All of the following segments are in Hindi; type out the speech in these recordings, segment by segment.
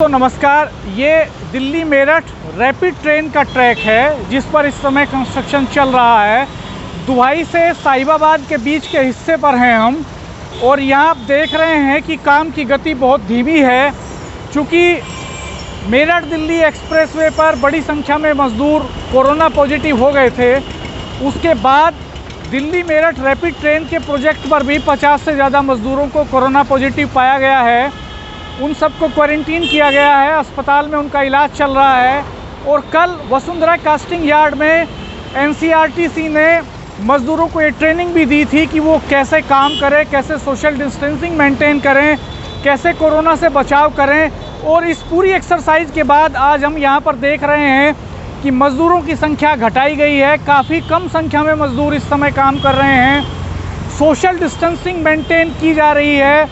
नमस्कार। ये दिल्ली मेरठ रैपिड ट्रेन का ट्रैक है जिस पर इस समय कंस्ट्रक्शन चल रहा है। दुहाई से साहिबाबाद के बीच के हिस्से पर हैं हम, और यहाँ आप देख रहे हैं कि काम की गति बहुत धीमी है। चूँकि मेरठ दिल्ली एक्सप्रेसवे पर बड़ी संख्या में मज़दूर कोरोना पॉजिटिव हो गए थे, उसके बाद दिल्ली मेरठ रैपिड ट्रेन के प्रोजेक्ट पर भी 50 से ज़्यादा मज़दूरों को कोरोना पॉजिटिव पाया गया है। उन सबको क्वारंटीन किया गया है, अस्पताल में उनका इलाज चल रहा है। और कल वसुंधरा कास्टिंग यार्ड में एनसीआरटीसी ने मज़दूरों को ये ट्रेनिंग भी दी थी कि वो कैसे काम करें, कैसे सोशल डिस्टेंसिंग मेंटेन करें, कैसे कोरोना से बचाव करें। और इस पूरी एक्सरसाइज के बाद आज हम यहाँ पर देख रहे हैं कि मज़दूरों की संख्या घटाई गई है। काफ़ी कम संख्या में मज़दूर इस समय काम कर रहे हैं, सोशल डिस्टेंसिंग मेंटेन की जा रही है।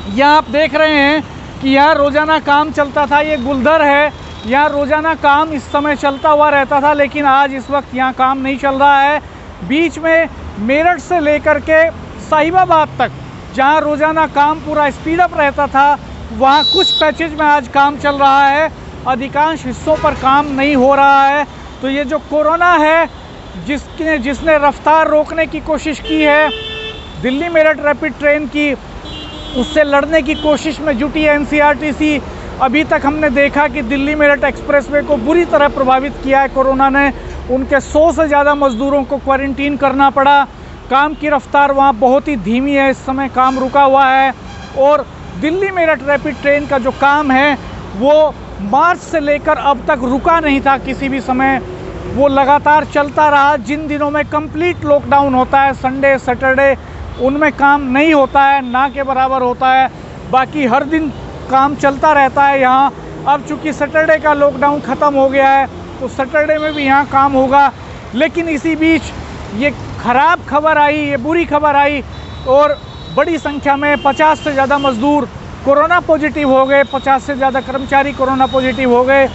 यहाँ आप देख रहे हैं कि यहाँ रोज़ाना काम चलता था। ये गुलदर है, यहाँ रोज़ाना काम इस समय चलता हुआ रहता था, लेकिन आज इस वक्त यहाँ काम नहीं चल रहा है। बीच में मेरठ से लेकर के साहिबाबाद तक जहाँ रोज़ाना काम पूरा स्पीड अप रहता था, वहाँ कुछ पैचेज में आज काम चल रहा है, अधिकांश हिस्सों पर काम नहीं हो रहा है। तो ये जो कोरोना है जिसने रफ्तार रोकने की कोशिश की है दिल्ली मेरठ रैपिड ट्रेन की, उससे लड़ने की कोशिश में जुटी है एनसीआरटीसी। अभी तक हमने देखा कि दिल्ली मेरठ एक्सप्रेसवे को बुरी तरह प्रभावित किया है कोरोना ने। उनके 100 से ज़्यादा मज़दूरों को क्वारंटीन करना पड़ा। काम की रफ्तार वहाँ बहुत ही धीमी है, इस समय काम रुका हुआ है। और दिल्ली मेरठ रैपिड ट्रेन का जो काम है वो मार्च से लेकर अब तक रुका नहीं था किसी भी समय, वो लगातार चलता रहा। जिन दिनों में कंप्लीट लॉकडाउन होता है, संडे सैटरडे, उनमें काम नहीं होता है, ना के बराबर होता है। बाकी हर दिन काम चलता रहता है यहाँ। अब चूँकि सैटरडे का लॉकडाउन ख़त्म हो गया है तो सैटरडे में भी यहाँ काम होगा। लेकिन इसी बीच ये ख़राब खबर आई, ये बुरी खबर आई, और बड़ी संख्या में 50 से ज़्यादा मज़दूर कोरोना पॉजिटिव हो गए, 50 से ज़्यादा कर्मचारी कोरोना पॉजिटिव हो गए।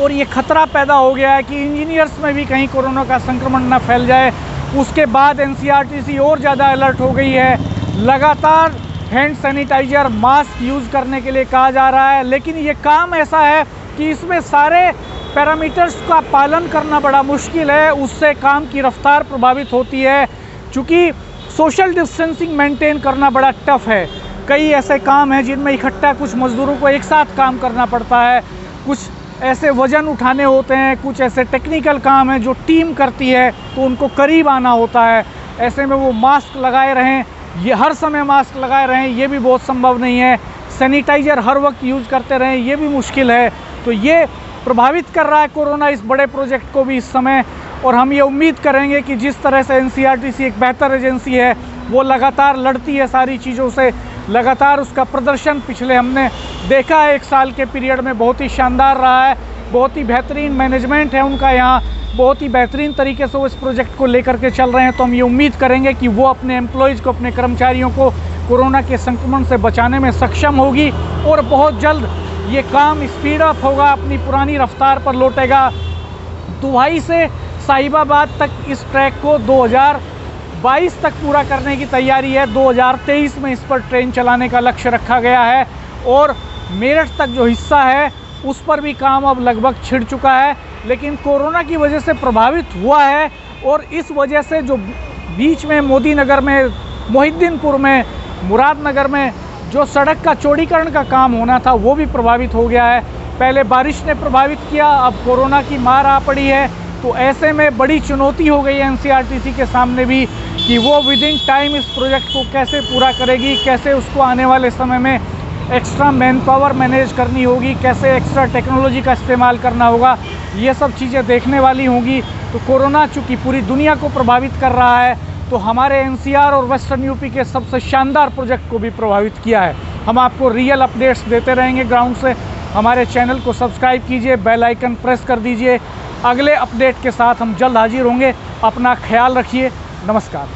और ये खतरा पैदा हो गया है कि इंजीनियर्स में भी कहीं कोरोना का संक्रमण ना फैल जाए। उसके बाद एनसीआरटीसी और ज़्यादा अलर्ट हो गई है। लगातार हैंड सैनिटाइज़र, मास्क यूज़ करने के लिए कहा जा रहा है। लेकिन ये काम ऐसा है कि इसमें सारे पैरामीटर्स का पालन करना बड़ा मुश्किल है, उससे काम की रफ्तार प्रभावित होती है। चूँकि सोशल डिस्टेंसिंग मेंटेन करना बड़ा टफ है। कई ऐसे काम हैं जिनमें इकट्ठा कुछ मज़दूरों को एक साथ काम करना पड़ता है, कुछ ऐसे वज़न उठाने होते हैं, कुछ ऐसे टेक्निकल काम हैं जो टीम करती है तो उनको करीब आना होता है। ऐसे में वो मास्क लगाए रहें, ये हर समय मास्क लगाए रहें, ये भी बहुत संभव नहीं है। सैनिटाइज़र हर वक्त यूज़ करते रहें, ये भी मुश्किल है। तो ये प्रभावित कर रहा है कोरोना इस बड़े प्रोजेक्ट को भी इस समय। और हम ये उम्मीद करेंगे कि जिस तरह से एनसीआरटीसी एक बेहतर एजेंसी है, वो लगातार लड़ती है सारी चीज़ों से, लगातार उसका प्रदर्शन पिछले हमने देखा है 1 साल के पीरियड में बहुत ही शानदार रहा है। बहुत ही बेहतरीन मैनेजमेंट है उनका यहाँ, बहुत ही बेहतरीन तरीके से वो इस प्रोजेक्ट को लेकर के चल रहे हैं। तो हम ये उम्मीद करेंगे कि वो अपने एम्प्लॉयज़ को, अपने कर्मचारियों को कोरोना के संक्रमण से बचाने में सक्षम होगी और बहुत जल्द ये काम स्पीड अप होगा, अपनी पुरानी रफ्तार पर लौटेगा। दुहाई से साहिबाबाद तक इस ट्रैक को 2022 तक पूरा करने की तैयारी है। 2023 में इस पर ट्रेन चलाने का लक्ष्य रखा गया है। और मेरठ तक जो हिस्सा है उस पर भी काम अब लगभग छिड़ चुका है, लेकिन कोरोना की वजह से प्रभावित हुआ है। और इस वजह से जो बीच में मोदी नगर में, मोहिद्दीनपुर में, मुरादनगर में जो सड़क का चौड़ीकरण का काम होना था वो भी प्रभावित हो गया है। पहले बारिश ने प्रभावित किया, अब कोरोना की मार आ पड़ी है। तो ऐसे में बड़ी चुनौती हो गई है एनसीआरटीसी के सामने भी कि वो विदिन टाइम इस प्रोजेक्ट को कैसे पूरा करेगी, कैसे उसको आने वाले समय में एक्स्ट्रा मैन पावर मैनेज करनी होगी, कैसे एक्स्ट्रा टेक्नोलॉजी का इस्तेमाल करना होगा। ये सब चीज़ें देखने वाली होंगी। तो कोरोना चूँकि पूरी दुनिया को प्रभावित कर रहा है, तो हमारे एनसीआर और वेस्टर्न यूपी के सबसे शानदार प्रोजेक्ट को भी प्रभावित किया है। हम आपको रियल अपडेट्स देते रहेंगे ग्राउंड से। हमारे चैनल को सब्सक्राइब कीजिए, बेल आइकन प्रेस कर दीजिए। अगले अपडेट के साथ हम जल्द हाजिर होंगे। अपना ख्याल रखिए। नमस्कार।